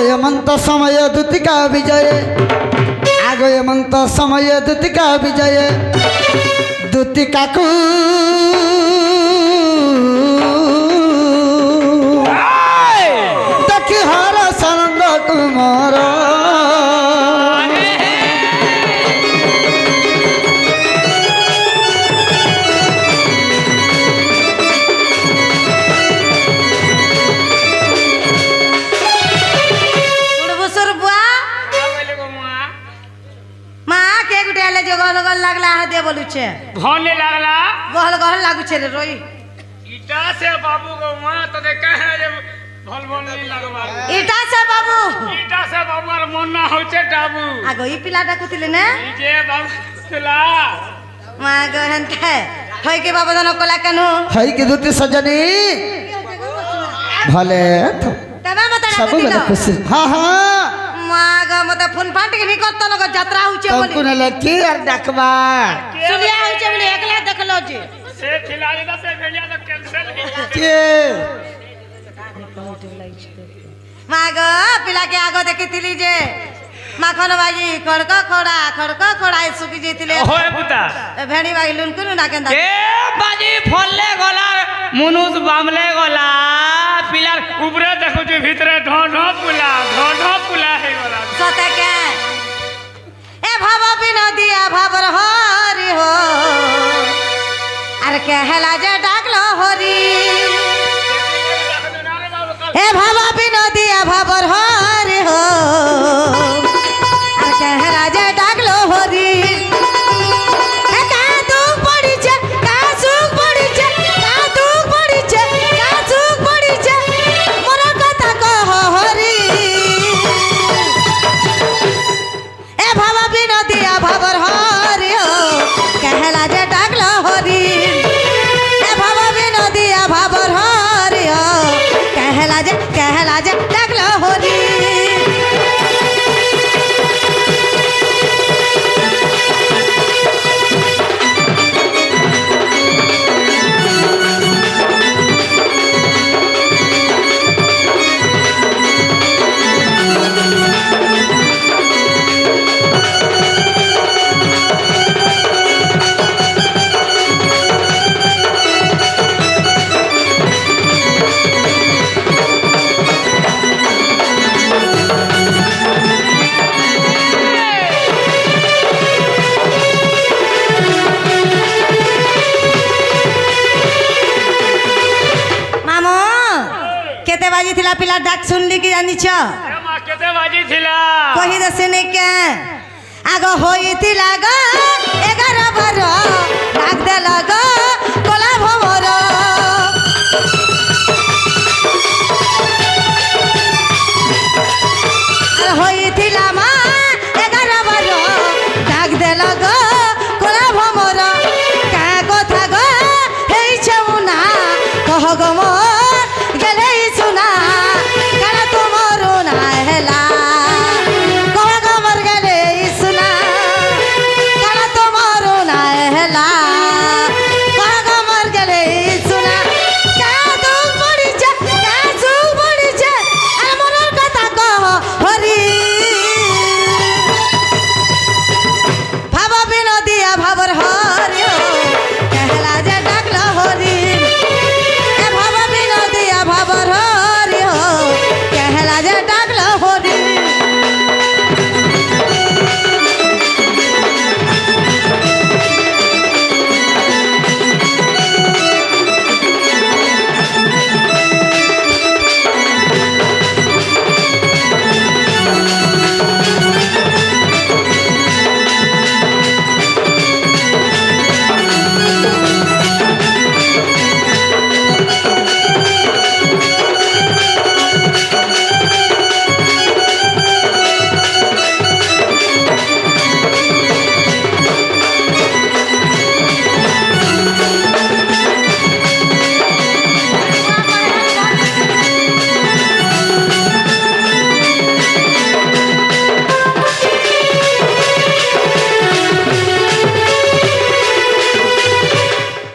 हेमंत समय दूतिका विजय आगो हेमंत समय दूतिका विजय दूतिका को देखी हर सनंद कुमार बोलुछे भोने लागला गहल गहल लागु छे रे रोई ईटा से बाबू गो मां तो देखे है जे भल भल नहीं लागबा ईटा से बाबू और मन ना होचे डाबू आगो ई पिला डाकुतिले ने ई जे बाबू तुला मां गहनते होय के बाबा दन कोला कनु है कि दूती सजनी भले तबे मत सब बेले खुशी हां हां माग मत फोन फाट के निकत न यात्रा होचे बोली कोन लकी और डकवा सुलिया होचे बोली एकला देखलो जी से खिलाड़ी दा से भेलिया तो कैंसिल के माग पिला के आगो देखितिली जे माखन बाजी खड़का खोड़ा सुखी जेतिले होय पुता भेणी बाई लुनकुनु ना केंदा ए बाजी फलले गला मनुष बामले गला पिला ऊपरे देखु जे भीतरे ढो ढो पुला हे गला सते के ए भाव बिना दिया भावर हरि हो अरे कहला जे डाकलो हरि ए भाव बिना दिया भावर हरि हो अरे कहला जे डाकलो हरि ए का दुख पड़ी छे का सुख पड़ी छे का दुख पड़ी छे का सुख पड़ी छे मोर कथा कह हरि ए भावा बिना दिया भावर हरि हो कहला जे डाकलो हरि ए भावा बिना दिया भावर हरि हो कहला जे डाकलो हरि मामो केते बाजी थिला पिला डाक सुनली कि जानी छ ए मां केते बाजी थिला कहि दसने के आगो होई थिला ग 11 भर डाक देला ग कोला भवर अरे होई थिला मा 11 भर डाक देला ग कोला भवर का कथा ग हेइ छमुना कह ग मो गेले सुना काना तुमरो ना हेला कह ग मर गेले सुना काना तुमरो ना हेला कह ग मर गेले सुना का दुख पड़ी छे का सुख पड़ी छे अरे मनर कथा कह हरि भाव बिना दिया भावर हरि हो कहला जे डाकलो हरि ए भाव बिना दिया भावर हरि हो कहला जे डाकलो हरि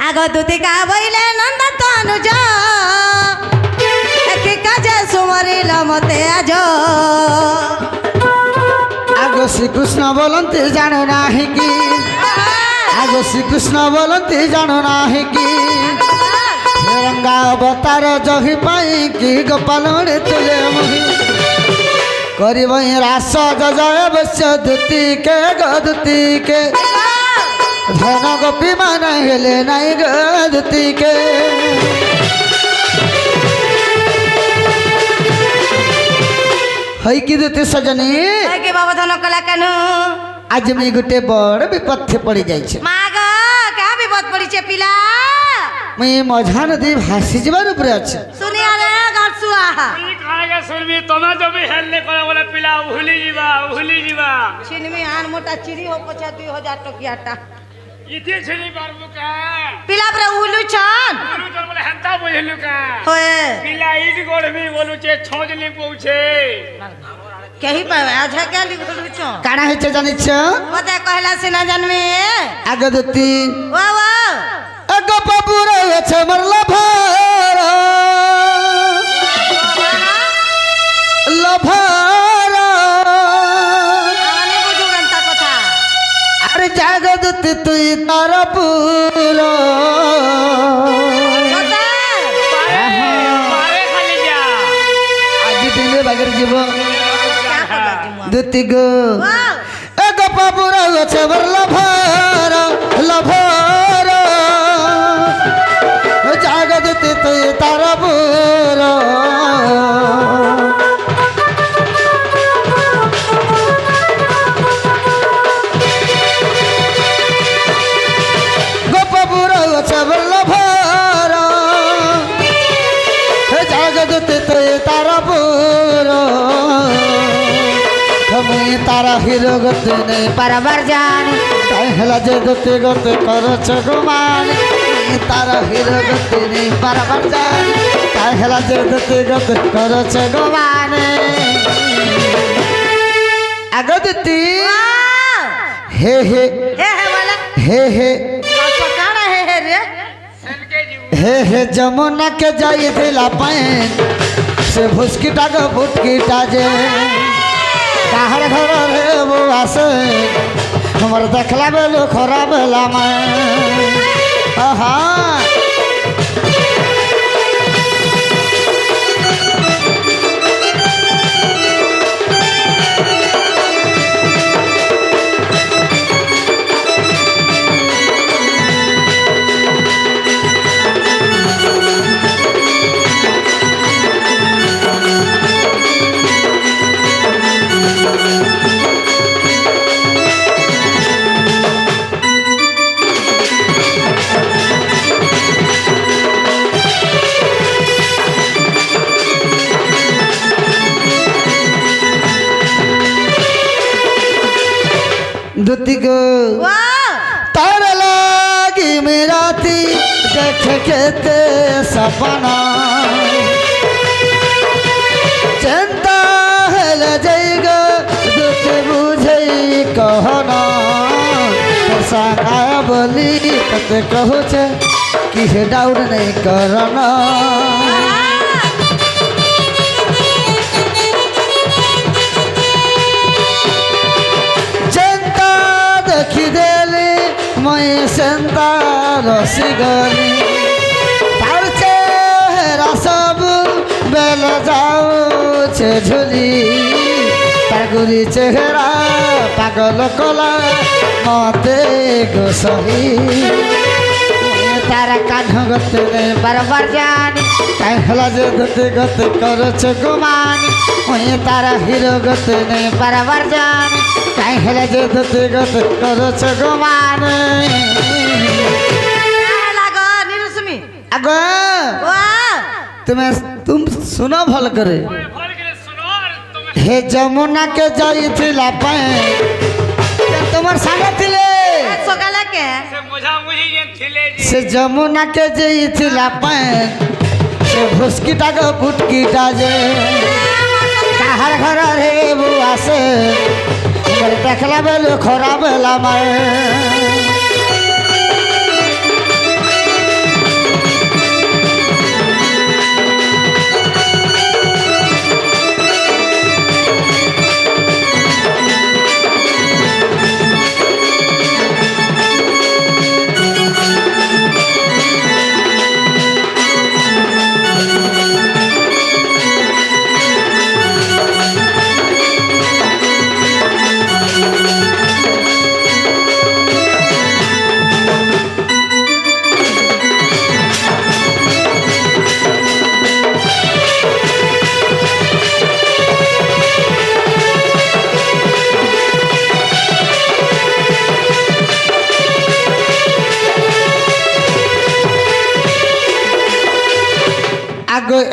आगो दूतिका बइले नंद तनुज एक काजे सुमरिल मते आज শ্রীকৃষ্ণ বলন্তি জানো নাহি কি আগে শ্রীকৃষ্ণ বলন্তি জানো নাহি কি রঙ্গা অবতার জহি পাই কি গোপালনে তুলে মুহি করিব রাস জয় অবশ্য দুতিকে গদুতিকে ধন গোপী মানে হেলে নাই গদুতিকে হই কি দুতি সজনী কে বাবা ধন কলা কেন আজ আমি গোটে বড় বিপদে পড়ি যাইছে মা গো কা বিপদ পড়িছে পিলা মুই মঝা নদী ভাসি যাবার উপরে আছে শুনি আরে গাছুয়া ই কাগে শুনবি তোমরা যদি হেললে করে বলে পিলা ভুলি যাবা চিনমি আন মোটা চিরি হো পছা 2000 টকিয়াটা ইতি ছিনি পারবো কা পিলা পরে উলু ছান গুরু তোর বলে হেন্তা বুঝলু কা होए পিলা ইট গড়বি বলুছে ছজলি পৌঁছে केही पावे आधा क्या लिखलु छ কানা হচ্ছে জানিছ मते कहला सिना जन्मे আগে দুতি वा वा এক বাবুর আছে মরলা ভার লভার आने बुझु गंता कथा আরে জাগ দুতি তুই তার পুর सदा পারে খালি যা আজ দিনে বাগের জীব क्या कहला जिमु দুতি গো वा এক বাবুর আছে মরলা ভার লভার জাগ দুতি তুই তার পুর গোপপুর আছে বল্লভার জাগদতে তুই তার পুর তুমি তারা হিরো গতে নেই পারবার জানি তাই হেলা যে গতে গতে করছ গুমান তারা হিরো গতে নেই পারবার জানি তাই হেলা যে গতে গতে করছ গুমান আগদতি হে হে हे हे वाला হে হে पकाना हे रे সেনকে জিউ হে হে যমুনা के जाई दिला पैन से भुसकीटा के फुटकीटा जे काहर घर रे वो आसे हमर देखला बेलो खराब बेला मैं आहा दुती को वा तार लागी मेरा ती देख के ते सपना चिंता है ल जाएगा दुत बुझे कहना संगा बोली तते कहू छे कि हे डाउट नहीं करना चिंता देखी देली मैं सेंता रसी गली तार चेहरा सब बेल जाऊ छे झुली तार गुरी चेहरा पागल कला मते गोसही तारा कान्ह गते बारबार जानी काहे हला जे गते गते करछ गुमानी ओए तारा हिरो गते नहीं बारबार जानी काहे हला जे गते गते करछ गुमानी লাগো নিরুসমি अगो वा तुम सुनो भल करे ফল করে শুনো আর তুমি हे जमुना के जाई थिला पाए তোমার সাথে ছিলে সকালে কে সে বোঝা বুঝি যে ছিলে যে से जमुना के जाई थिला पाए से भुसकीटा के फुटकीटा जे काहर घर रे बुआ से हमर देखला बेलो खराब बेला माए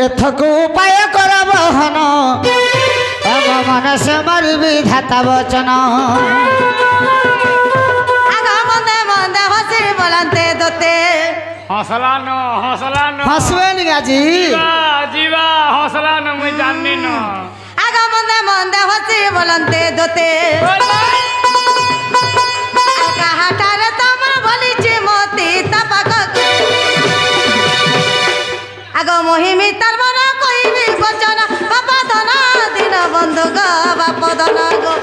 এথকু উপায় করব হন এম মনসে মর বিধাতা বচন আগ মন্দে মন্দে হসি বলন্তে দোতে हौसला न হসবে নি আজি जीवा जीवा हौसला न मुझे जाननी न আগ মন্দে মন্দে হসি বলন্তে দোতে কাহাটারে তোমার বলিছি মতি তাপাক আগ মহিমি তার মন কইবি বচন বাপা ধন দিন বন্ধু গো বাপ ধন গো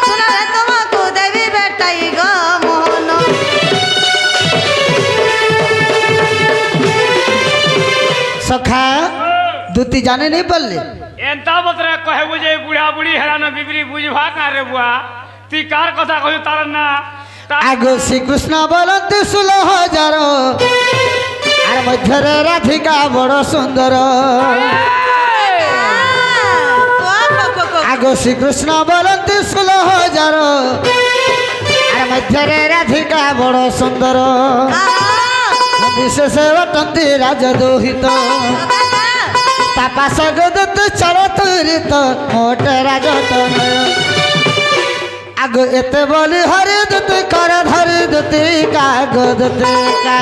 শুনলে তোমাকে দেবী বেটাই গো মোহন সখা দুতি জানে नहीं বললে एंता बतरे कहे बुझे बुढ़ा बुढ़ी हेरा न बिबरी बुझवा का रे बुआ ती कार कथा कहि तार ना আগো শ্রীকৃষ্ণ বলতে 16,000 আর মধ্যরে রাধিকা বড় সুন্দর আগো শ্রীকৃষ্ণ বলতে 16,000 আর মধ্যরে রাধিকা বড় সুন্দর বিশেষ অটন্তি রাজদোহিত তাপাস গদত চরতুরিত মোট রাজতন আগো এতে বলি হরি দুতি কর ধরি দুতি কাগদতে কা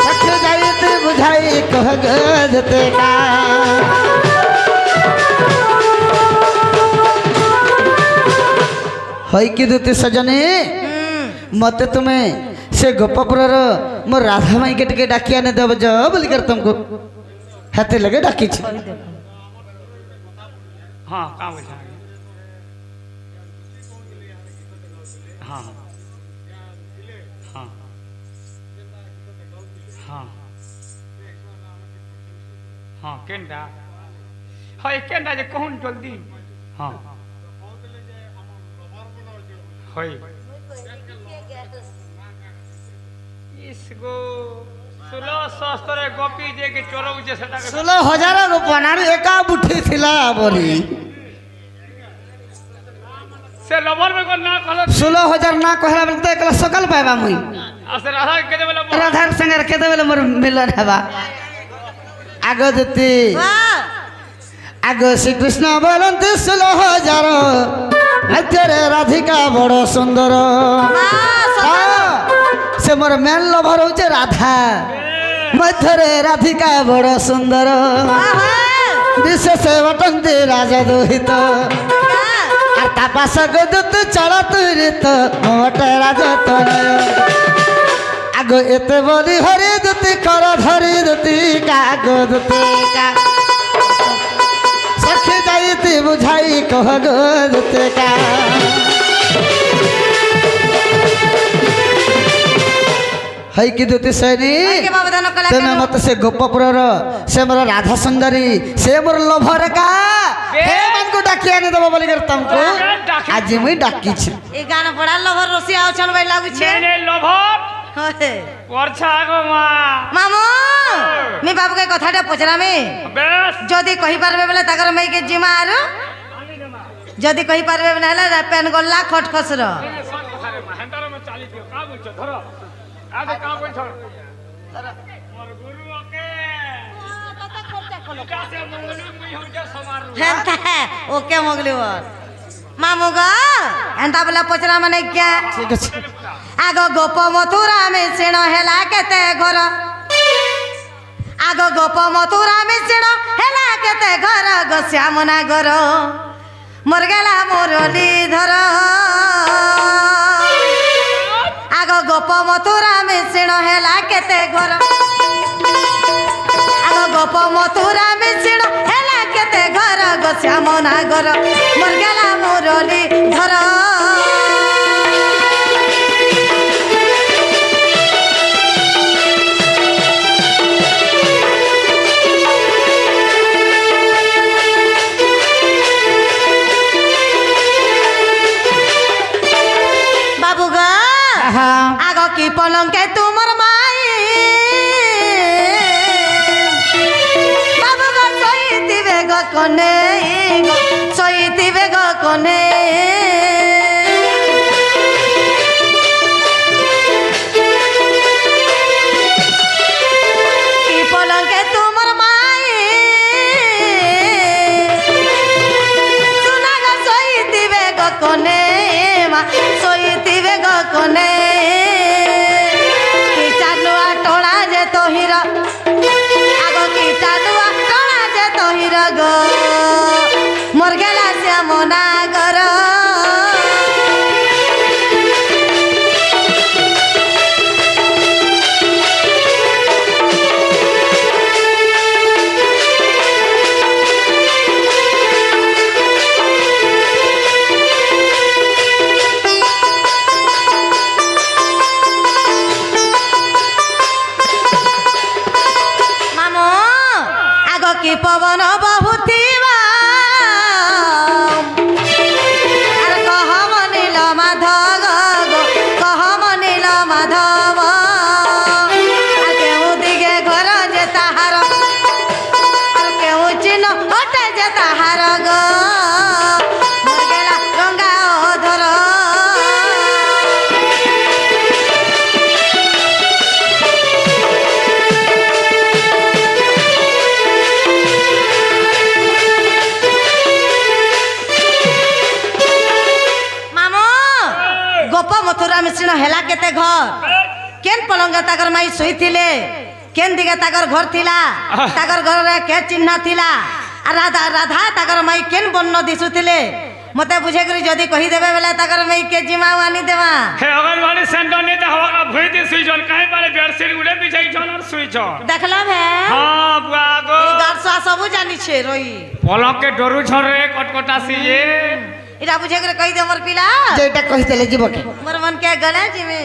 সখ যাইতে বুঝাই কহ গদতে কা হই কি দুতি সজনে মতে তুমি से गोपपुर मोर राधा माई के टिके डाकिया ने देव जो बोलिकर तुमको हाथे लगे डाकी छी हां का बुझा हां हां हां हां केंडा हाय केंडा जे कौन जल्दी हां हाय इसको 16 गोपी जे के चोरौ जे सेटा के 16,000 रुपया एका बुठी थिला बोली से लबर में को ना कहलो 16,000 ना कहला बोलते एकला सकल पाबा मुई आसे राधा के देबे राधा संग के देबे मोर मिलन हवा आगो दती आगो श्री कृष्ण बोलंते 16,000 अत्यारे राधिका बड़ सुंदर से मोर मेन लभर होचे राधा मध्यरे राधिका बड़ सुंदर विशेष वटंती राजा दोहित আর তাপাস গদত চলতুরিত মোট রাজতন আগো এতে বলি হরি দুতি কর ধরি দুতি কাগদতে কা সখী যাইতি বুঝাই কহ গদতে কা हई कि दुति सैनी तेना मत से गोपपुर से मोर राधा सुंदरी से मोर लभर का हे मन को डाकिया ने देबो बोली कर तुमको आज मुई डाकी छी এই গান পড়া লভর রসি আউছন ভাই লাগুছে ने लोभर হয়ে वर्षा गो मा মামু মি বাবুকে কথাটা পচরামে बेस যদি কহি পারবে বলে তাকর মেইকে জিমা আর যদি কহি পারবে না হলে পেন গল্লা খটখসর महेंद्र में 40 का बुझ धरो आगे का बुझ मोर गुरु ओके कासे मंगलू मुई हो जा समार হেনতা ওকে মগলি বল মামু গো এন্তা বলে পচরা মানে क्या ठीक আছে আগ গোপ মথুরা মিশ্রণ হেলা কেতে ঘর আগ গোপ মথুরা মিশ্রণ হেলা কেতে ঘর গো শ্যামনা ঘর মোর গেলা মুরলি ধর আগ গোপ মথুরা মিশ্রণ হেলা কেতে ঘর আগ গোপ মথুরা মিশ্রণ হেলা কেতে ঘর গো শ্যামনা ঘর মোর গেলা মুরলি ধর বাবু গো हाँ আগ কি পলঙ্কে তোমার মাই বাবু গো সইতিবে গো কনে সইতিবে গো কনে কি পলঙ্কে তোমার মাই ମନା କର কি পবন বহুথিবা আর কহ মনিল মাধব কহ মনিল মাধব আর কেউ দিকে ঘর যে তাহার আর কেউ চিহ্ন হটে যে তাহার গো মোর গেলা রঙ্গা অধর गोप मथुरा मिश्रण हेला केते घर केन पलंग ताकर माई सोईथिले केन दिगे ताकर घर थिला ताकर घर रे के चिन्ह थिला आ राधा राधा ताकर माई केन बन्न दिसुथिले मते बुझे करी जदी कहि देबे बेला ताकर माई के जिमा वानी देवा हे अगनवाड़ी सेंटर ने हवा का भुईती सुई जन काहे पाले बेडशीट उड़े बिछाई जन और सुई जन देखला भे हां बुआ गो ई गारसा सब जानी छे रोई पलक के डोरू छर रे कटकटा सिए इरा बुझे करे कहि दे मोर पिला जेटा कहितले जीव के मोर मन के गले जिमे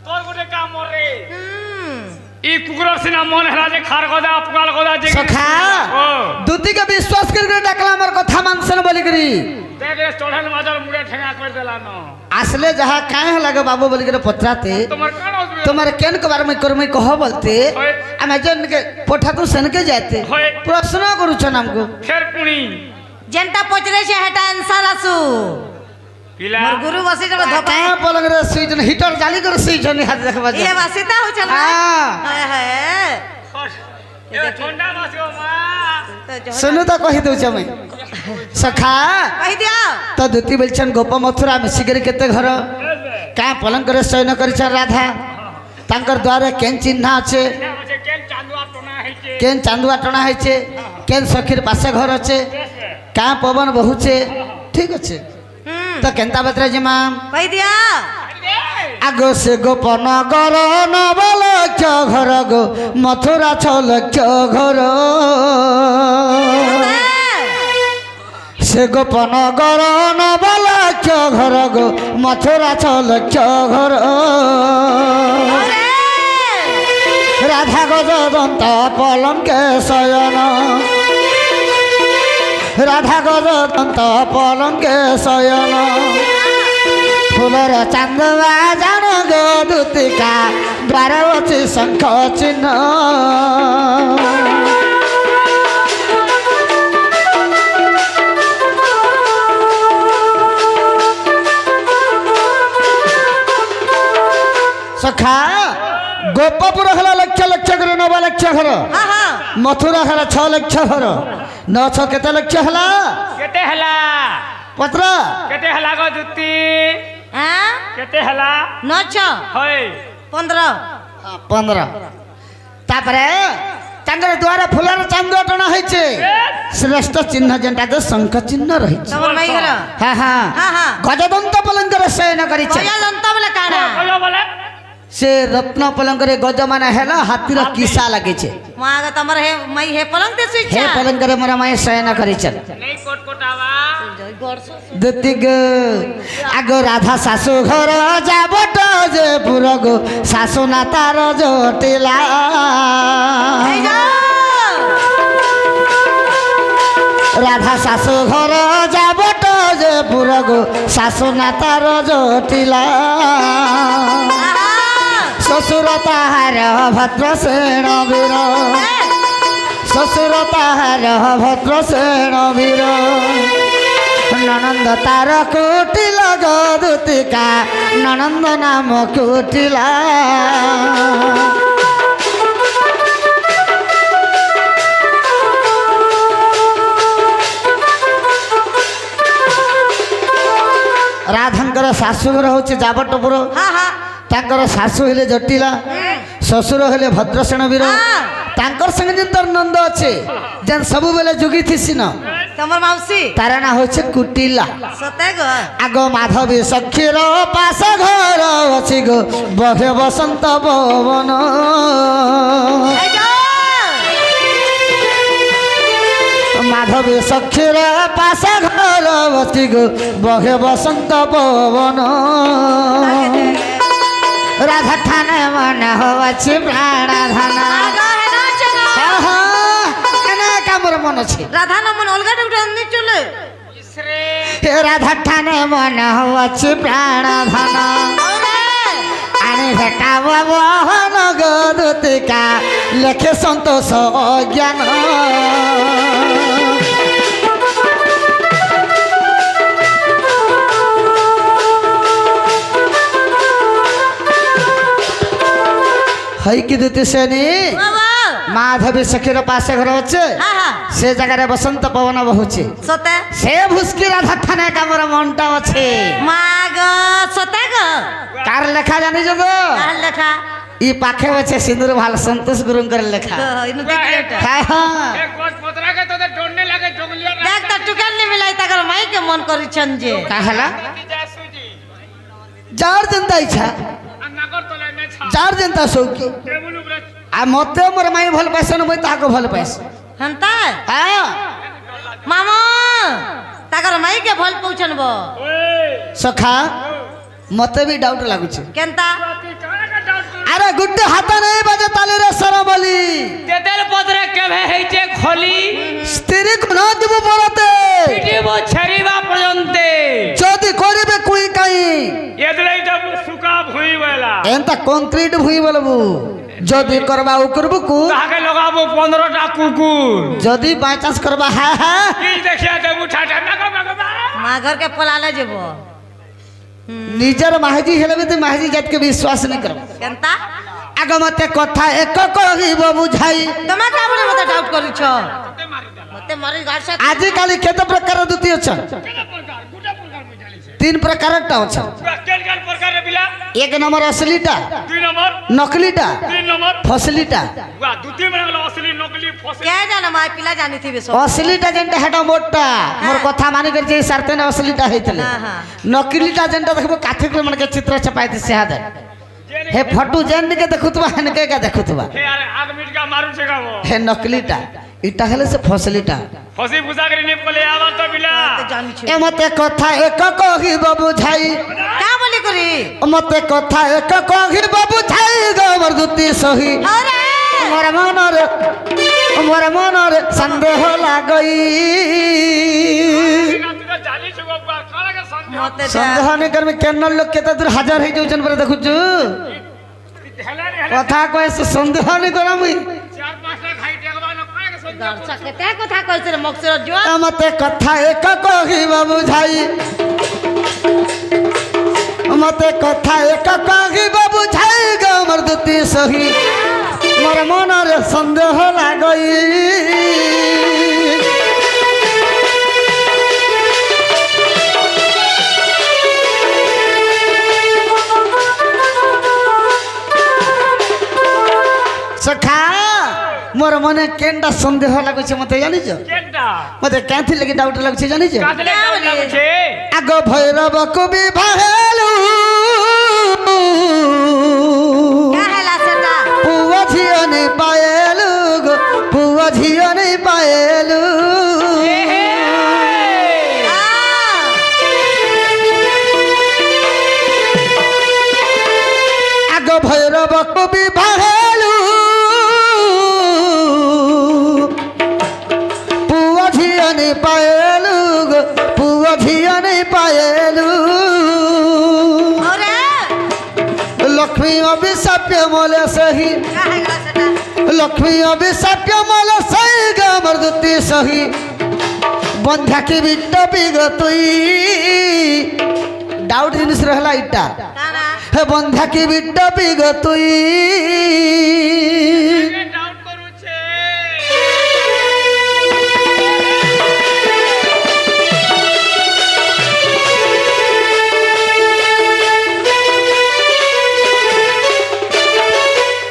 तोर गुटे काम रे ई कुकुर सिना मन हरा जे खार गदा अपकाल गदा जे सखा ओ दूती के विश्वास करके डाकला हमर कथा मानसन बोली करी देख रे चढ़ल माजर मुड़े ठेंगा कर देला न असले जहा काहे लगे बाबू बोली करे पत्राते तुम्हार कान होत तुम्हारे केन के बारे में करमे कह बोलते होय। अमेजन के पोठा तू सन के जाते होय। प्रश्न करू छ हमको फेर पुणी जेंटा पचरे छे हेटा आंसर आसु पिला मोर गुरु बसी जब धपा कहाँ पलंग रे सुईजन हीटर जाली कर सुईजन हाथ देखबा जा ये वासिता हो चल हाँ। है ये ठंडा बसियो मां तो सुनु तो कहि दउ छ मैं सखा कहि दिया तो दूती बोलछन गोप मथुरा में सिगर केते घर का पलंग करे शयन करि छ राधा तांकर द्वारे केन चिन्ह আছে केन चांदुआ टोना है के केन चांदुआ टणा है छे केन सखीर पासे घर আছে का पवन बहुचे ठीक আছে तो केनता बतरा जमा कहि दिया आगो से गोपन गर नबल घर गो मथुरा छल घर से गोपन गर नबल घर गो मथुरा छल घर राधा गजदंत पलंके शयन राधा गजदंत पलंके शयन फूलर चांदवा जान गो दूतिका द्वार अछि शंख चिन्ह सखा गोपपुर हला लक्ष लक्ष घर नवा लक्ष घर हां हां मथुरा हला 6 लक्ष घर 9 6 केते लक्ष हला केते हला पत्र केते हला गो दुती हां केते हला 9 होय 15 15 तापरे चंद्र द्वारा फुलर चांद टणा होइछे श्रेष्ठ चिन्ह जेंटा तो शंख चिन्ह रहिछ तमर माई घर हां हां हां हां गजदंत पलंकर शयन करिछे कया जनता बोले काना कयो बोले से रत्न पलंकरे गज माने हेला हाथीर किसा लागे छे माग तमर हे मई हे पलंग ते सुई हे पलंकरे मोरा माय शयन करिछन नहीं कोटकोटावा दतिग आगो राधा सासु घर जाबट जे पुरगो सासु ना तार जटिला राधा सासु घर जाबट जे पुरगो सासु ना तार जटिला ससुर ताहार भद्र सेण वीर ससुर ताहार भद्र सेण वीर ननंद तार कुटिल गदुतिका ननंद नाम कुटिला राधांकर शाशुघर हूँ जाबटपुर हाँ हाँ तांकर शाशु हेले जटिला ससुर हेले भद्रसेन वीर तांकर संगे जेन तर नंद अच्छे जेन सब बेले जुगी थी न তোমার মাউসি তার না হচ্ছে কুটিলা। সতে গো আগ মাধবী সখীর পাশ ঘর ଅଛି গো বহে বসন্ত পবন। এই যো মাধবী সখীর পাশ ঘর ଅଛି গো বহে বসন্ত পবন। রাধা ঠানে মনে হচ্ছে প্রাণ ধান। আগো হেনা চলো কামর মন আছে রাধা নমন অলগা ডুগটা আনি চলে ইসরে হে রাধা ঠানে মনে হচ্ছে প্রাণ ধান। ওরে আনি ভেটাব বহন গদুতিকা লেখে সন্তোষ অজ্ঞান। হই কি দিতে সেনি বাবা মাধবী সখীর পাশে ঘর হচ্ছে হ্যাঁ হ্যাঁ সে জায়গায় বসন্ত পবন বহুছে। সতে সে ভুসকি রাধা ঠানে কামর মনটা আছে। মা গো সতে গো কার লেখা জানিছ গো? আর লেখা ই পাখে আছে সিঁদুর ভাল সন্তোষ গুরুঙ্কর লেখা। ইনু দেখি এটা হ্যাঁ হ্যাঁ এক গজ পতরাকে তোদের ডন্ডে লাগে জঙ্গলিয়া দেখ তো টুকান নি মিলাই তাকর মাইকে মন করিছন যে কাহলা যা সুজি যার যেন্তা ইচ্ছা আর নাগর তলায় মে ছা যার যেন্তা সৌকি। টেবুল উপরে আর মতে মোর মাই ভাল পাইছে না মই তাহাকে ভাল পাইছে। হন্তা হ্যাঁ মামা তাকর মাইকে ভাল পৌঁছনব ওই সখা মতে বি ডাউট লাগুছে। কেনতা তুই কারাকে ডাউট আরে গুড্ডে হাত নেই বাজে তালে রে সর বলি তেদের পতরে কেবে হইছে খলি স্ত্রী কোন দিব বলতে পিটিব ছড়িবা পর্যন্ত যদি করিবে কুই কাই এদলাই যাব সুকা ভুই বেলা এন্তা কংক্রিট ভুই বলবু যদি করবা ও করবু কু তাহাকে লগাবো 15টা কুকুর যদি বাইচান্স করবা হ্যাঁ হ্যাঁ কি দেখিয়া দেবু ঠাটা নাগো নাগো মা ঘর के पलाले जब নিজের মাহাজি হেলে তুই মাহাজি জাতকে বিশ্বাস नहीं করবা। केनता আগ মতে কথা এক কহিব বুঝাই। তোমা का बड़े मत डाउट करिछ मते मारी गाड़ से আজিকালি কেতে প্রকার দুতি অছন? কেনা প্রকার গুটা প্রকার বুঝালিছে তিন প্রকারটা অছন। কেন কেন প্রকার বিলা এক নম্বর অসলিটা, 2 নম্বর নকলিটা, 3 নম্বর ফসলিটা। ওয়া দুটি মানে হলো असली নকলি ফসল के जाने माय पिला जानी थी बेसो অসলিটা যেটা হেটা মোটটা মোর কথা মানি করছে এই সারতে না অসলিটা হইতলে। হ্যাঁ, হ্যাঁ। নকলিটা যেটা দেখবো কাঠিকে মানে চিত্র ছাপাইতে সেহাদে হে ফটো যেনকে দেখুতবা হেনকে কা দেখুতবা হে আরে আগ মিটকা মারু ছেগাবো হে নকলিটা। এটা হলে সে ফসলিটা। ফসি বুঝা করে নে বলে আবার তো বিলা तो जानी छ এমতে কথা এক কহিব বুঝাই। का बोली करी মতে কথা এক কহিব বুঝাই গমর দুতি সহি। अरे মোর মনরে সন্দেহ লাগই। তুই তো জানি ছগো কারাকে সন্দেহ मते সন্দেহ নেই করবি কেন লোক কেতে দূর হাজার হয়ে যাচ্ছেন বলে দেখুছু। হেলানি হেলা কথা কয়েছে সন্দেহ নেই করা মুই। 4-5টা খাই টেকবা না কারাকে সন্দেহ दर्शक के ते कथा कहछ रे मक्सर जो মতে কথা এক কহিব বুঝাই। মতে কথা এক কহিব বুঝাই গমর দুতি সহি। মোর মনরে সন্দেহ লাগই। সখা মোর মনে কেনটা সন্দেহ লাগুছে মতে জানিছ? কেনটা মতে কেনথি লাগি ডাউট লাগুছে জানিছ? কাজলে ডাউট লাগুছে আগ ভৈরব কবি ভাহেলু क्या हैला सेटा পুয়া ঝিও নেই পায়েলু গো পুয়া ঝিও নেই পায়েলু। আগ ভৈরব কবি ভাহেলু পুয়া ঝিও নেই পায়েলু গো পুয়া ঝিও নেই পায়েলু। अरे লক্ষ্মী অভিশাপ্য মলে সহি। क्या हैला सेटा লক্ষ্মী অভিশাপ্য মলে সহি গমর দুতি সহি। বন্ধাকি বিদ্য বিগতুই ডাউট জিনিস রহলা ইটা काना হে বন্ধাকি বিদ্য বিগতুই। ডাউট করুছে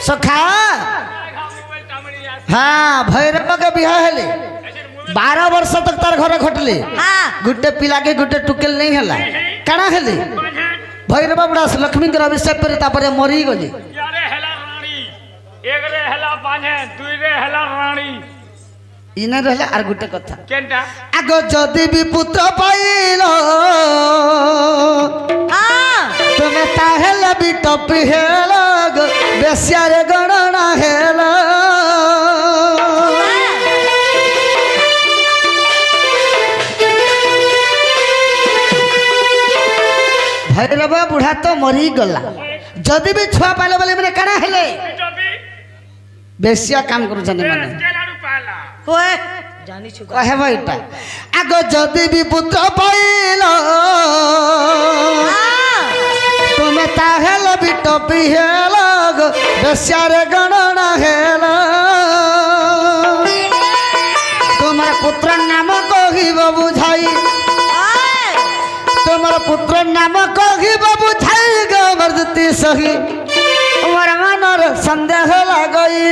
সখা মোবাইল টামড়ি আছে হ্যাঁ ভৈরব के बिहा हेले 12 वर्ष तक तार घरे घटले हाँ गुटे पिला के गुटे टुकेल नहीं हला काना हेले भैरव बुढ़ा लक्ष्मी के अभिषेक पर तापर मरी गली यारे हेला रानी एक रे हेला बांझे दुई रे हेला रानी इने रहले आर गुटे कथा केनटा आगो जदि भी पुत्र पाइल हाँ तुम्हें ताहेल भी टपी हेल बेसियारे गणना हेल भैरव बुढ़ा तो मरी गला जदि भी छुआ पाइल बोले मैंने कना हेले बेसिया काम करू जाने माने केलाडू पाला कोई जानी छु कहे भाईटा आगो जदि भी पुत्र पाइल हाँ तुम्हें ताहेल भी टपी हेल बेसियारे गणना हेल तुम्हारे पुत्र नाम कहिब बुझाई ओए तुम्हारे पुत्र नाम कहिब बुझाई गमर्दती सही मोर मनर संदेह लगई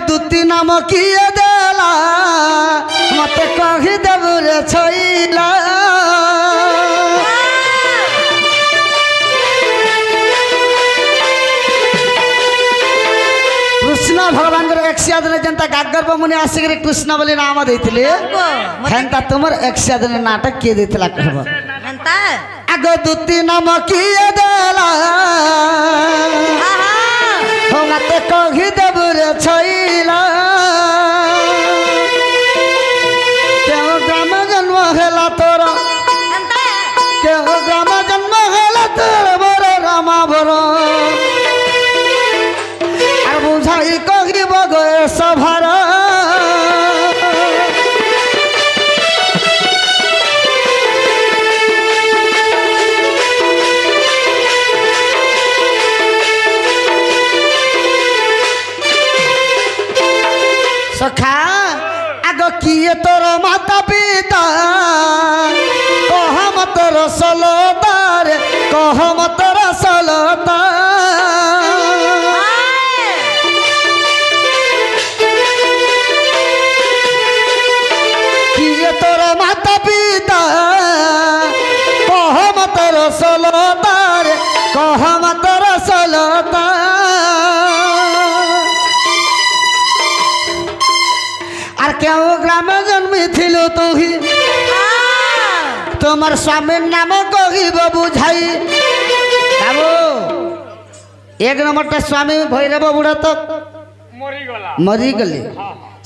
दूती नाम किए देला मत कही देबू रे छैला कृष्ण भगवान एक दिन जनता गागर मुनि आसिक कृष्ण बोली नाम देते हेन्ता तुमर एक दिन नाटक किए देला कहब एंता आग दूती नाम किए देला हो मत कही देबू रे छैला केहू ग्राम जन्म हेला तोर एंता केहू ग्राम जन्म हेला तोर बर रामा बर আর বুঝাই কহিব গয়ে সভার সখা আগ কিয়ে তোর মাতা পিতা কহম তোর সলতার কহম তোর সলতা কিয়ে তোর মাতা পিতা কহম তোর সলতার কহম তোর সলতা আর কেউ গ্রামে জন্মিছিল তুহি তোমার স্বামীর নাম কহিব বুঝাই বাবু এক নম্বরটা স্বামী ভৈরব বুড়া তো মরি গলা মরিগলে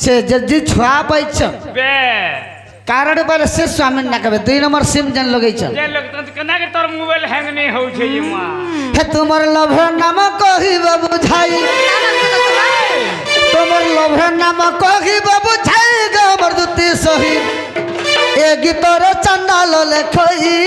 সে যদি ছুয়া পাইছ বে कारण पर से स्वामी ना कबे 2 नंबर सिम जन लगै छ जे लोग त कना के तोर मोबाइल हैंग नहीं होउ छै ई मां हे तुमर लभ नाम कहिब बुझाई तुमर लभ नाम कहिब बुझाई गमर दुती सही ए गीतर चंडाल लेखई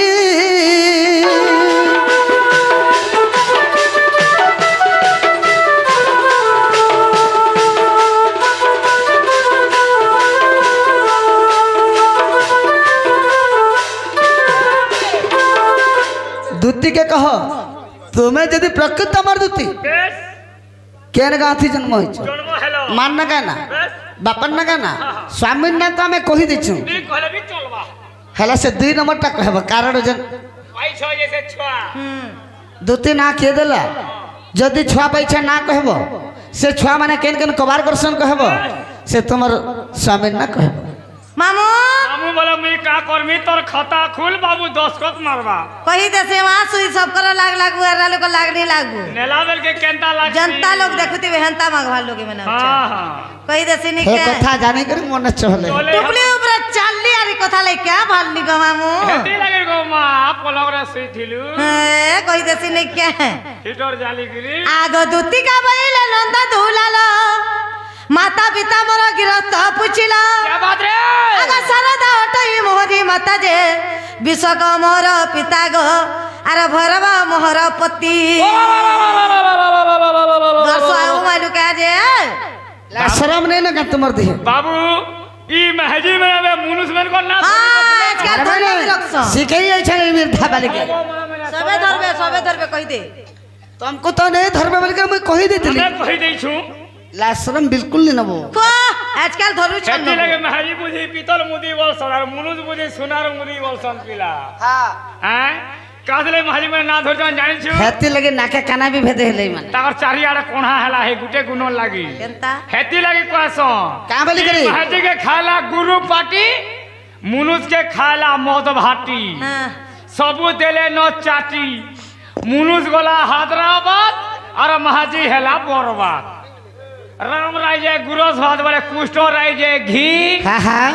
दूती के कह तुम्हें यदि प्रकृत अमर दूती बेस केन गाथी जन्म होई छ जन्म हेलो मान ना गाना बेस बापन ना गाना स्वामी ना तो हमें कहि दै छु नी कहले भी चलबा हला से 2 नंबर टा कहब कारण जन पाई छ जैसे छुआ दूती ना के देला यदि छुआ पैछा ना कहब से छुआ माने केन केन कबार करसन कहब से तुमर स्वामी ना कहब मामू मामू बोला मैं का करमी तोर खाता खुल बाबू 10 कप मारबा कही दे से वहां सुई सब कर लागू एरा लोग लाग नहीं लागू नेला बेल के केंता लाग जनता लोग देखती वेहनता मांगवा लोग में ना हां हां कही दे से हे निके कथा जाने कर मन चले टुकली ऊपर चालली आरी कथा ले क्या भालनी गो मामू हेती लगे गो मां पलंग रे सुई थिलु ए कही दे से निके हिटर जाली गिरी आगो दूती का बइले नंदा धुलालो माता पिता मोर गिरत पुछिला क्या बात रे आगा सरदा हटई मोहरी माता जे विश्वक मोर पिता गो अरे भरवा मोहर पति दसो आउ मालू का जे शर्म नहीं ना तुमर देह बाबू ই মেহাজি মেরাবে মুনুস মেন কর না হ্যাঁ আজকাল ধরে রকছ শিখেই যাইছে বৃদ্ধা বালিকে সবে ধরবে কই দে तुमको तो नहीं धर्म बोल के मैं कही देती আমি কই দেইছু लाशरम बिल्कुल नहीं नबो কো আজকাল ধরু ছন্ন হেতি লাগে মেহাজি বুঝি পিতল মুদি বলছন আর মুনুস বুঝি সোনার মুদি বলছন পিলা हां হ্যাঁ কাজলে মেহাজি মেরা না ধরছন জানিছু हेती लगे नाके काना भी भेदे हेले माने তার চারিআড়ে কোণা হেলা হে গুটে গুণ লাগি কেনতা হেতি লাগি কয়সন का बोली करी মেহাজি के खाला गुरु पाटी मुनुस के खाला मद भाटी হ্যাঁ सबू देले न चाटी मुनुस गला हैदराबाद और महाजी हेला बरबाद राम राय जे गुरस भात बड़े कुष्ठ राय जे घी हां हां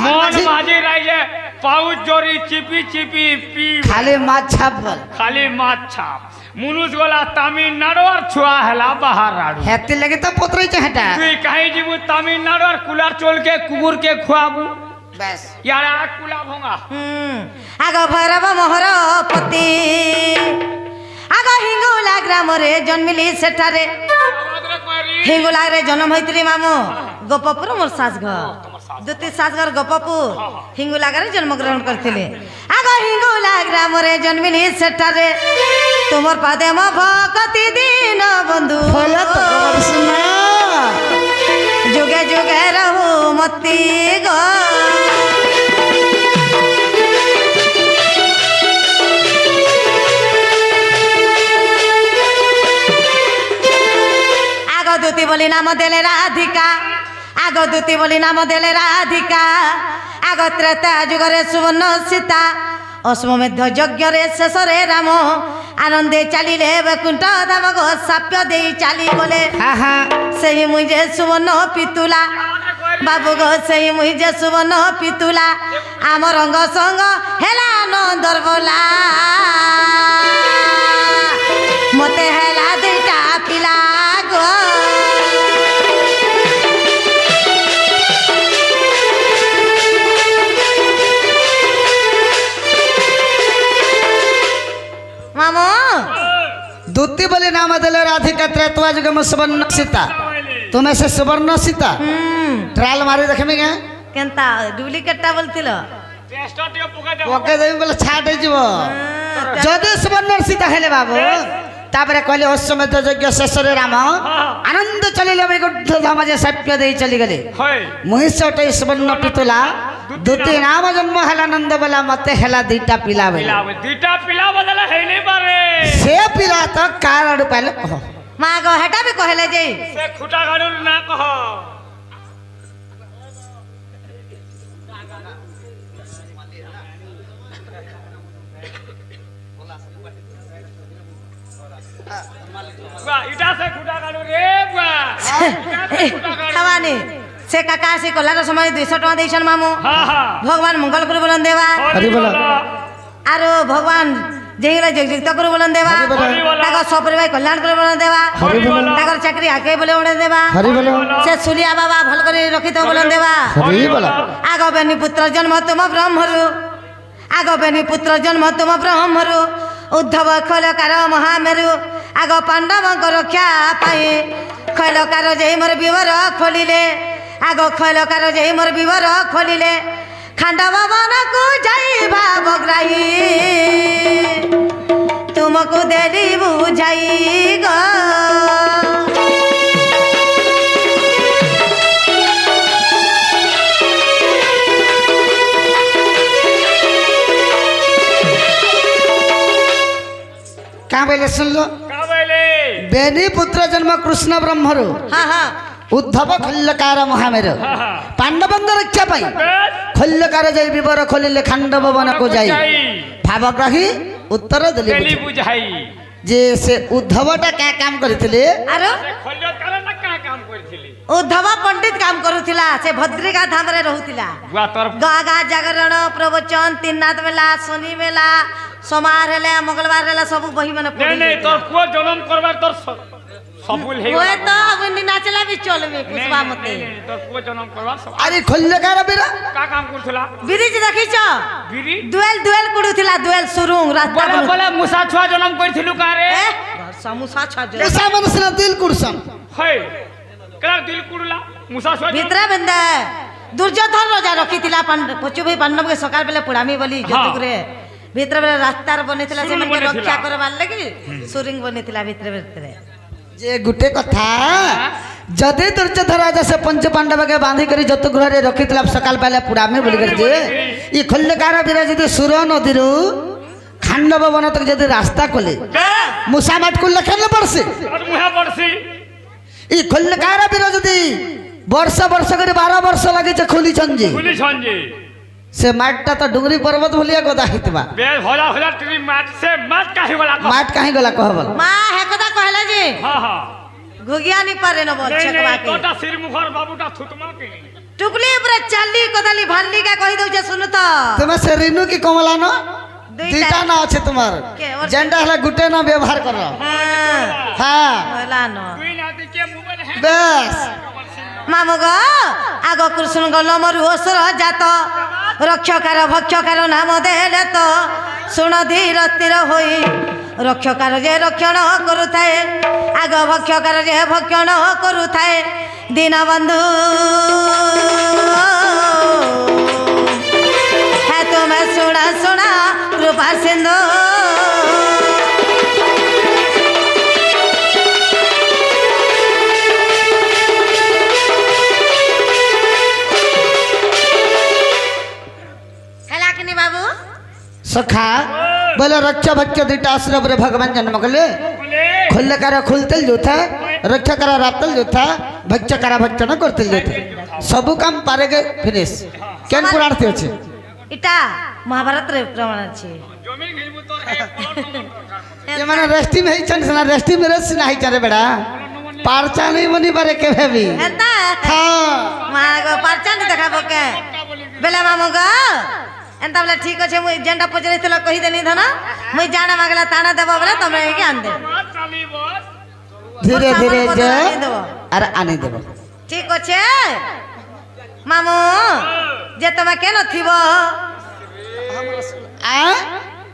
मोहन महाजी राय जे पाउच जोरी चिपी चिपी पी खाली माछ छापल खाली माछ छाप मुनुस गला तमिलनाडु और छुआ हेला बाहर आड़ू हेती लगे तो पोतरे चहटा তুই কাহি जीबू तमिलनाडु और कुलार चोल के कुकुर के खुआबू बस यार आ कुला भोंगा আগ ভৈরব মোহর পতি আগ হিঙ্গুলা গ্রামরে জন্মিলি সেঠারে হিঙ্গুলারে জন্ম হইতিলি মামু গোপপুর মোর শাসঘর দুতি শাসঘর গোপপুর হিঙ্গুলাগারে জন্মগ্রহণ করছিলে আগ হিঙ্গুলা গ্রামরে জন্মিলি সেঠারে তোমার পাদে মো ভকতি দিন বন্ধু बोला तो खबर सुना যুগে যুগে রহু মতি গো আগদূতি বলি নাম দেলে রাধিকা আগদূতি বলি নাম দেলে রাধিকা আগ ত্রেতা যুগরে সুবর্ণ সীতা অশ্বমেধ যজ্ঞরে শেষরে রাম আনন্দে চালিলে বৈকুণ্ঠ ধাম গো সাপ্য দেই চালি বলে हां हां সেই মুই যে সুবর্ণ পিতুলা বাবু গো সেই মুই যে সুবর্ণ পিতুলা আমার রঙ্গ সঙ্গ হেলা নন্দর বলা মতে হেলা দুইটা পিলা গো মামু दूती बोली नाम दिले राधिका त्रेतवा जुग में सुवर्ण सीता तुम्हें से सुवर्ण सीता ट्रायल मारी देखमे क्या কেনতা ডুপ্লিকেটটা বলছিল টেস্টর টিও পোকা দে ওকে দেই বলে ছাট হই যাব যদি সুবর্ণ সীতা হেলে বাবু তারপরে কইলে অশ্বমেধ যজ্ঞ শেষরে রাম আনন্দ চলিলে বৈকুণ্ঠ ধাম যে সাপ্য দেই চলি গলে হয় মহিষটে সুবর্ণ পিতুলা দুতি নাম জন্ম হেলা নন্দ বলা মতে হেলা দুইটা পিলা বলে পিলা দুইটা পিলা বদলে হেই নাই পারে সে পিলা তো কার আড়ু পাইলে কহ মা গো হেটা বি কহেলে যে সে খুঁটা গাড়ুর না কহ ইটা সে খুঁটা গাড়ু রে বুয়া খাওয়ানি সে কাকা সে কলার সময় 200 টাকা দিয়েছেন মামু হ্যাঁ হ্যাঁ ভগবান মঙ্গল করে বলেন দেবা হরি বল। আর ভগবান যেগুলা যুক্ত করে বলেন দেবা হরি বল। তাকে সপরিবার কল্যাণ করে বলেন দেবা হরি বল। তাকে চাকরি আগে বলে বলেন দেবা হরি বল সে সুলিয়া বাবা ভাল করে রখিত বলেন দেবা হরি বল আগ বেনি পুত্র জন্ম তুম ব্রহ্মরু আগ বেনি পুত্র জন্ম তুম ব্রহ্মরু উদ্ধব খৈলকার মহামেরু আগ পাণ্ডবଙ୍କ রক্ষা পাই খৈলকার যেই মোর বিবর খোলিলে আগ খৈলকার যেই মোর বিবর খোলিলে খাଣ୍ଡବ ବନକୁ ଯାଇବା ବଗ୍ରାହୀ ତୁମକୁ ଦେଲି ବୁଝାଇ ଗ क्या बोले सुन लो का बोले बेनी पुत्र जन्म कृष्ण ब्रह्मरु ହଁ ହଁ उद्धव खल्लकार महामेर हां हां पांडवंग रक्षा पाई बस खल्लकार जय विवर खोलिले खांडव वन को जाई भावग्राही उत्तर देली दिले बुझाई जे से उद्धवटा क्या काम करथिले ଆର ଖଲ୍ୟ କାରଣ ନା का काम କରିଥିଲି ଉଦ୍ଧବ ପଣ୍ଡିତ କାମ କରୁଥିଲା ସେ ଭଦ୍ରିକା ଧାମରେ ରହୁଥିଲା ବୁଆ ତୋର ଗାଁ ଗାଁ ଜାଗରଣ ପ୍ରବଚନ ତିନନାଥ ମେଲା ଶନି ମେଲା ସୋମବାର ହେଲେ ମଙ୍ଗଳବାର ହେଲେ ସବୁ ବହି ମାନେ नहीं नहीं तोर पुआ जन्म करबार तोर सबुल हे ହୁଏ ତ ଅବିନି ନାଚଲା ବି ଚଲବେ ପୁଷ୍ପା ମତେ तोर पुआ जन्म करबार सब अरे खल्लकार बेरा का काम करथला ବିରିଜ ଦେଖିଛ गिरी ଦୁଏଲ ଦୁଏଲ କୁଡୁଥିଲା ଦୁଏଲ ସୁରୁଙ୍ଗ ରାସ୍ତା बोले बोले मुसा छुआ जन्म करथिलु का रे ସମୁସା ଛାଜ ऐसा मनसना दिल कुरसम है करा दिल कुड़ला मुसा छुआ ଭିତରେ ବେନ୍ଦେ दुर्योधन राजा रखिथिला पचु भाई पांडव के सकाळ बेले पुड़ामी बोली जतुक रे भीतर बेले रास्तार बनेथिला से मन के रक्षा करबार लागि सुरिंग बनेथिला भीतर भीतर जे गुटे कथा जदि दुर्योधन राजा से पंच पांडव के बांधी करी जतु गृह रखिथिला सकाल पहले पुड़ामे बोली कर जे ई खल्लकार वीर जदि सुर नदी रु खांडव वन तक जदि रास्ता खोले मुसा माट को लखन पड़सी ई खल्लकार वीर जदि वर्ष वर्ष कर 12 वर्ष लगे खोली छंजी से माटटा तो डुंगरी पर्वत भलिया गदा हितबा बे होला होला त्री माट से माट काहे वाला माट काहे गला कहबल मां हे कदा कहला जी हां हां घुगिया नहीं पारे न बोल छकवा के तोटा सिर मुखर बाबूटा थुतमा के टुकली पर चाली कदली भाली का कहि दउ जे सुन त तुम से रिनु की कमला न दुईटा ना আছে তোমার जेंडा हला गुटे ना व्यवहार करो हां होला न दुई नाती के मोबाइल है बस मामग आग कृष्ण गल मरु असुर जात रक्षकार भक्षकार नाम देले तो शुण धीर स्थिर होई रक्षकार जे रक्षण करुथाए आग भक्षकार जे भक्षण करुथाए दीन बंधु है तुम्हें सुना सुना कृपा सिंधु सखा बोले रक्षा भक्ष दुईटा आश्रय पर भगवान जन्म कले खोलकार खुलते जोथा रक्षा करा रातल जोथा भक्ष करा भक्षण करते जोथा सब काम पारे के फिनिश केन पुराण थे अछि इटा महाभारत रे प्रमाण अछि जमीन घेबो तोर है ये माने रेस्टी में ही छन सना रेस्टी में रस नाही चारे बेड़ा पारचा नहीं बनी पारे के भी हेता हां मागो पारचा नहीं देखाबो के बेला मामगा एंता बोले ठीक अच्छे मुई जेंडा पचरे तला कहि देनी धना मुई जाना मागला ताना देबो बोले तमे के आन दे चली बस धीरे धीरे जे अरे आने देबो ठीक अच्छे मामू जे तमे के न थिबो आ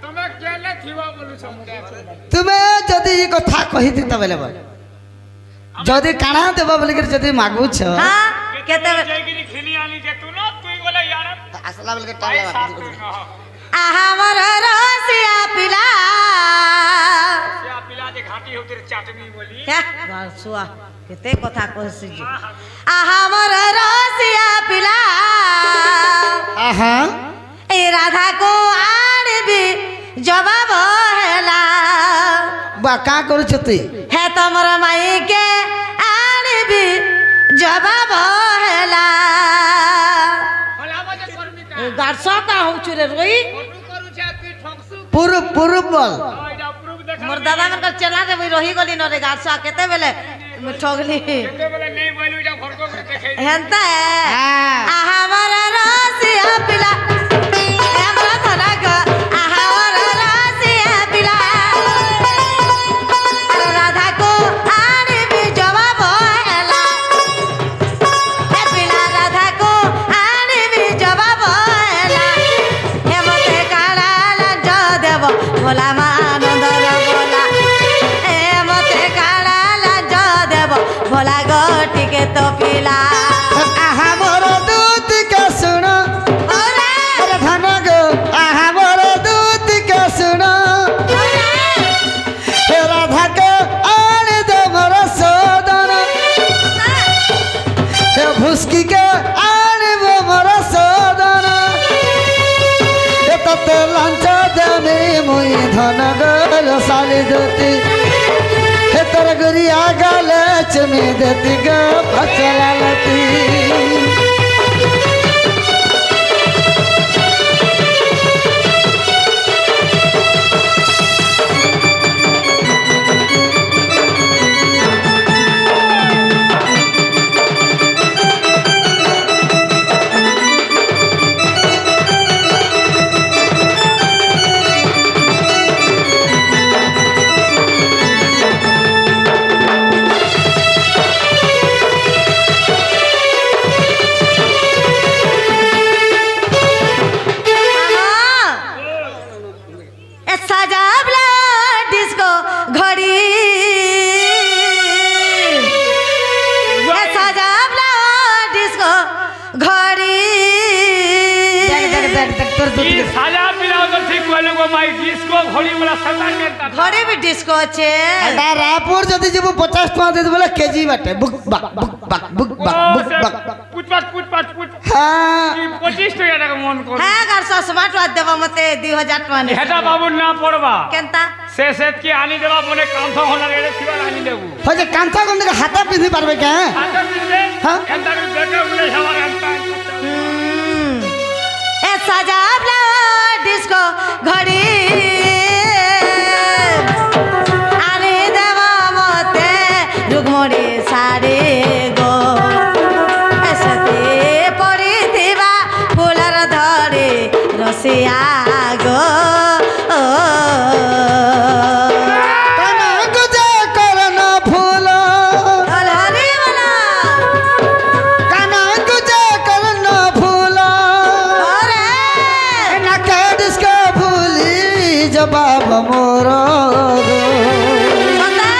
तमे केले थिबा बोलु समुदाय तुम्हें जदि ई कथा कहि दी तबेले बोल जदि काना देबो बोले के जदि मागु छ हां केते जयगिरी खेली आनी जे तू न तू बोले यार असला बोल के टाला हमर रसिया पिला या पिला जे घाटी हो तेरे चाटनी बोली क्या सुआ केते कथा कहसी जी हमर रसिया पिला आहा ए राधा को आनबी जवाब हेला बा का करू छती है तमर माई के आनबी जवाब हेला होला बजे करमी का गारसा का हो चुरे रोई फोटो करू छे तू ठगसु पूर्व पूर्व बोल ओइडा प्रूफ देखा मोर दादा मन कर चला रे भाई रही गली न रे गारसा केते बेले ठगली केते बोले नहीं बोलू जा घर को देखे हेंता है हां हमर रसिया पिला हमरा धरा ग हमर रसिया पिला अरे राधा को आनबी जवाब हेला ए पिला राधा को आनबी जवाब हेला हे मते काला लाज देव भोला मानंदर बोला ए मते काला लाज देव भोला गोटी के तो पिला आहा मोर दूत के सुनो ओरे अरे धन गो आहा मोर दूत के सुनो हे राधा के आन दे मोर सोदन हे भुसकी के आन दे मोर सोदन हे तते लंच देने मुई धन गो साली दूती हे तर गुरिया गले चुमी देती गो फचला लती घड़ी ई साजा पिलाओ तो ठीक कहले गो माई डिस्को घड़ी वाला सता के ঘরে বি ডিস্কো আছে এটা রায়পুর যদি যাব 50 টাকা দিয়ে বলে কেজি বাটে বুক বাক বুক বাক বুক বাক বুক বাক পুট হ্যাঁ কি 25 টাকা মন কর হ্যাঁ গার স্মার্ট ওয়াচ দেবা মতে 2000 টাকা নে হেটা বাবু না পড়বা কেনতা সে সেট কি আনি দেবা মনে কান্থ হনার এড়ে ছিবার আনি দেবু হয়ে কাঁচা গন্ডকে হাতে পিঁধি পারবে কে আটা দিলে হ্যাঁ? এন্টার দেখে উলে সবার আনতা এ সাজাবলা ডিস্কো ঘড়ি আরে দেবা মতে রুকমড়ি সাড়ে গো এসতে পড়িথিবা ফুলর ধরে রসিয়া গো কানা গুজে করন ফুল হরি বলা কানা গুজে করন ফুল ওরে নাকে ডিস্কো ফুলি জবাব মোর সদা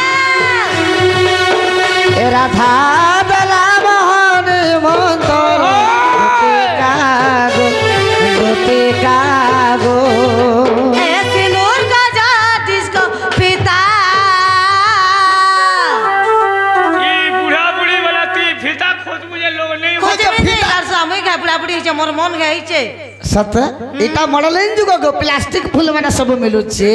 এ রাধা বেলা মোহন মন্তর গতি কাগো এ সিনুর গজা ডিস্কো পিতা ई बुढ़ा बुढ़ी वाला ती फिता खोज मुझे लोग नहीं हो খুঁজে বেনে আর সাময়িক বুড়া বুড়ি হইছে মোর মন গাইছে সত এটা মডেলিং যুগ গো প্লাস্টিক ফুল মানে সব মিলুছে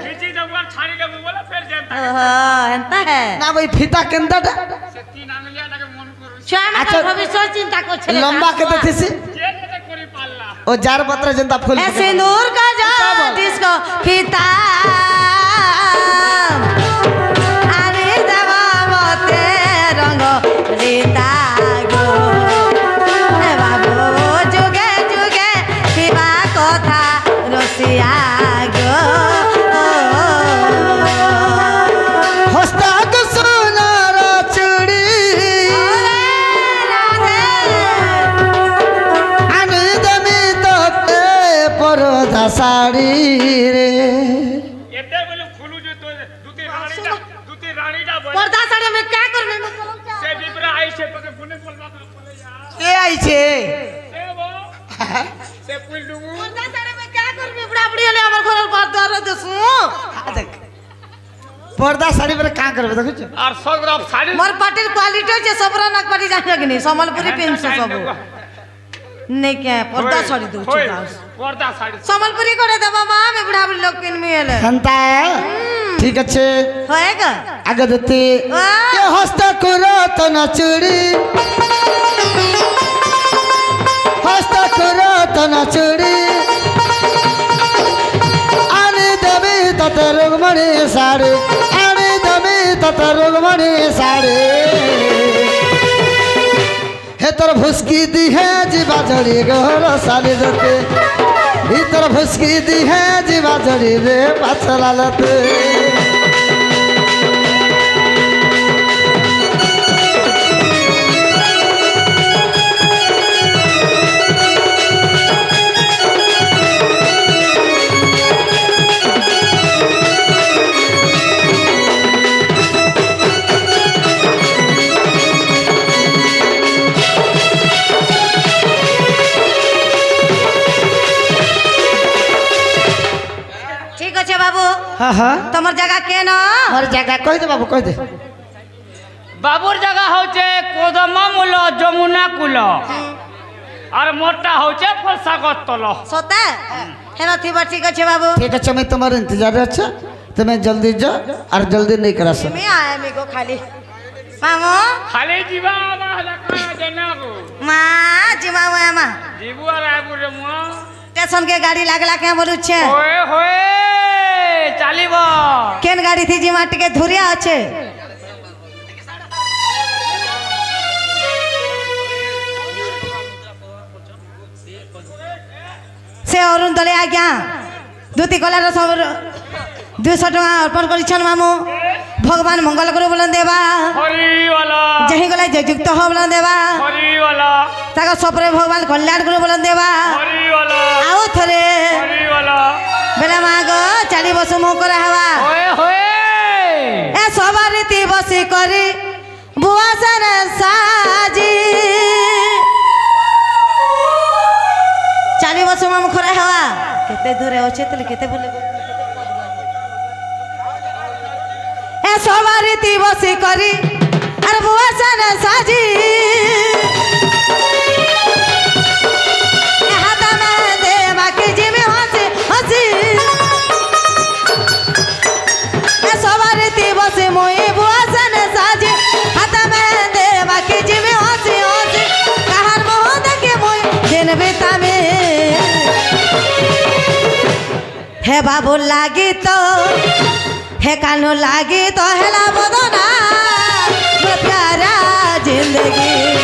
किसी जगह छाड़ी देबू बोला फिर जनता ওহো এন্তা হে না ভাই ফিতা কেন্দাটা से तीन आंगलिया টাকে মন করু ছয় মাস আচ্ছা, ভবিষ্যৎ চিন্তা করছে লম্বা কেতে থিসি যে যেটা করি পাল্লা ও যার পত্র জনতা ফুল এ সিনুর গজা ডিস্কো পিতা আরে দেবা মতে রঙ রিতা গো এ বাবু যুগে যুগে কিবা কথা রসিয়া গো হস্তা গো সোনার চুড়ি ওরে রাধে আনি দমি তোতে পরদা শাড়ি রে এতে বলে খুলু যে তো দুটি রানীটা বলে पर्दा साड़ी में क्या करने में से বিবরা আইছে তোকে ফোনে বলবা বলে যা কে আইছে সে বো সে পুল দুগু पर्दा साड़ी में क्या करने बुढ़ा बुढ़ी ले हमर घर पर दर देसु দেখ পর্দা শাড়ি পরে কা করবে দেখছ আর সগরব শাড়ি मोर पाटिर क्वालिटी जे सबरा नाक पाटी जाने कि नहीं सम्बलपुरी पेन से सब नहीं क्या पर्दा साड़ी दो পর্দা শাড়ি सम्बलपुरी करे देबा मां में बुढ़ा बुढ़ी लोग पिन में एले খান্তা ঠিক আছে होएगा আগে দিতে वाह। এ হস্তা করো তো না চুড়ি হস্তা করো তো না চুড়ি আনি দেবী তত রুগমণি শাড়ি আনি দেবী তত রুগমণি শাড়ি হে তোর ভুসকি দি হে জীবা জড়ি গহর শাড়ি দতে ই তোর ভুসকি দি হে জীবা জড়ি রে পাছলালতে ठीक আছে বাবু হ্যাঁ হ্যাঁ তোমার জায়গা কেন আমার জায়গা কই দে বাবু কই দে বাবুর জায়গা হচ্ছে কোদমমূল যমুনা কূল আর মোরটা হচ্ছে ফলসাগর তল সতে হেন থিবা ঠিক আছে বাবু ঠিক আছে আমি তোমার ইন্তজারে আছে তুমি জলদি যাও আর জলদি নেই করাস তুমি আয় আমি গো খালি মামু খালি ଯିବା ମା ହେଲା କାଣା ଜେନାକୁ মা জিমা মা ଯିବୁ আর আইবু রে মুয়া स्टेशन के गाड़ी लागला क्या बोलू छे ହୋଏ ହୋଏ ଚାଲିବ केन गाड़ी थी जिमा टिके धुरिया আছে से अरुण दले आज्ञा দুটি কলার সব 200 টাকা অর্পণ করিছন মামু ভগবান মঙ্গল করে বলেন দেবা হরিওয়ালা যেহি গলাই যে যুক্ত হ বলেন দেবা হরিওয়ালা তাকে সপরে ভগবান কল্যাণ করে বলেন দেবা হরিওয়ালা আউ থরে হরিওয়ালা বেলা মাগ 40 বছর মুখ করা হওয়া হোয়ে হোয়ে এ সবার রীতি বসি করি বুয়াসন সাজি 40 বছর মুখ করা হওয়া দে ধরে আছে তাহলে খেতে বলে এ সবারিতি বসে করি আর বুয়া সানা সাজি এ হাতা মে দে বাকি জিমে হাসি হাসি এ সবারিতি বসে মই বুয়া সানা সাজি হাতা মে দে বাকি জিমে হাসি হাসি কাহার মোহ দেখে মই দিন বিতামে হে বাবু লাগি তো হে কানো লাগি তো হেলা বদনা प्यारा जिंदगी